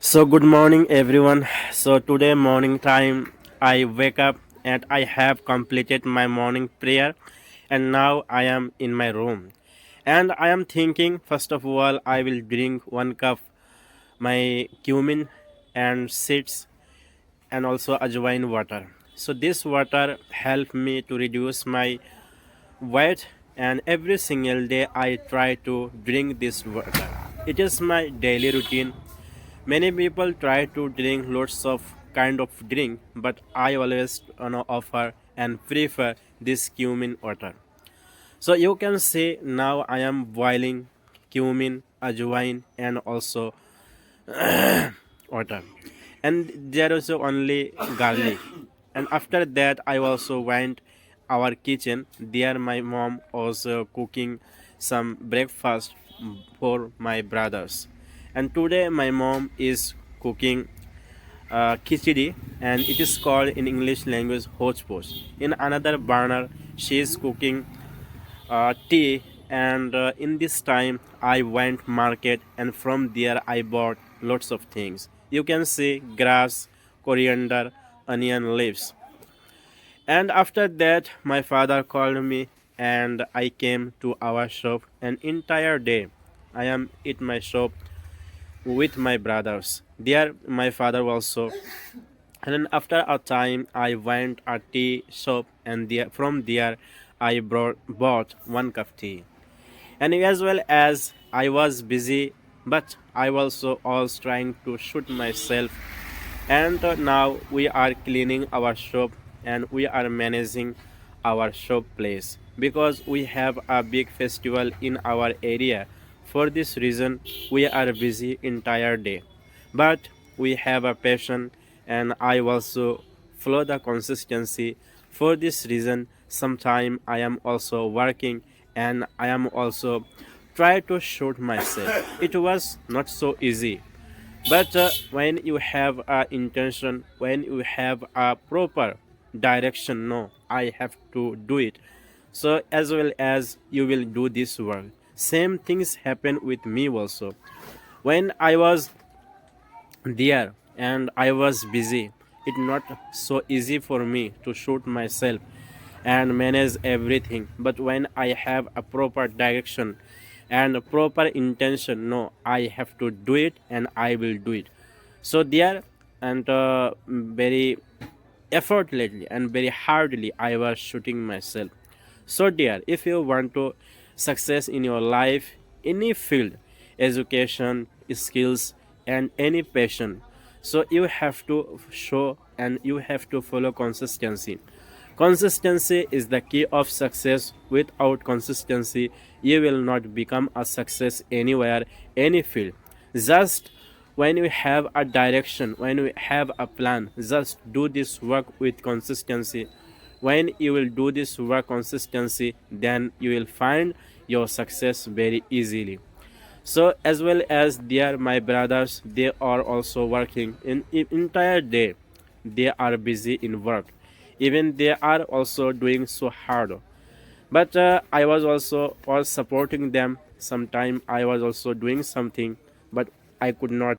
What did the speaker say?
So good morning everyone. So today morning time I wake up and I have completed my morning prayer and now I am in my room. And I am thinking first of all I will drink 1 cup my cumin and seeds and also ajwain water. So this water help me to reduce my weight and every single day I try to drink this water. It is my daily routine. Many people try to drink lots of kind of drink, but I always offer and prefer this cumin water. So you can see now I am boiling cumin, ajwain, and also water, and there is only garlic. And after that, I also went our kitchen. There, my mom was cooking some breakfast for my brothers, and today my mom is cooking khichdi, and it is called in English language hojposh. In another burner, she is cooking tea, and in this time I went market, and from there I bought lots of things. You can see grass, coriander, onion leaves. And after that my father called me and I came to our shop. An entire day I am at my shop with my brothers. There my father also. And then after a time I went a tea shop, and there, from there I bought 1 cup tea. And as well as I was busy, but I also was trying to shoot myself. And now we are cleaning our shop and we are managing our shop place because we have a big festival in our area. For this reason, we are busy entire day, but we have a passion, and I also follow the consistency. For this reason, sometime I am also working and I am also try to shoot myself. It was not so easy, but when you have a intention, when you have a proper direction, no, I have to do it. So as well as you will do this work, same things happen with me also. When I was there and I was busy, it not so easy for me to shoot myself and manage everything. But when I have a proper direction and a proper intention, no, I have to do it and I will do it. So there, and very effortlessly and very hardly I was shooting myself. So dear, if you want to success in your life, any field, education, skills, and any passion, so you have to show and you have to follow consistency. Consistency is the key of success. Without consistency, you will not become a success anywhere, any field. Just when you have a direction, when you have a plan, just do this work with consistency. When you will do this work consistency, then you will find your success very easily. So as well as there my brothers, they are also working in entire day. They are busy in work, even they are also doing so hard. But I was also was supporting them. Sometime I was also doing something, but I could not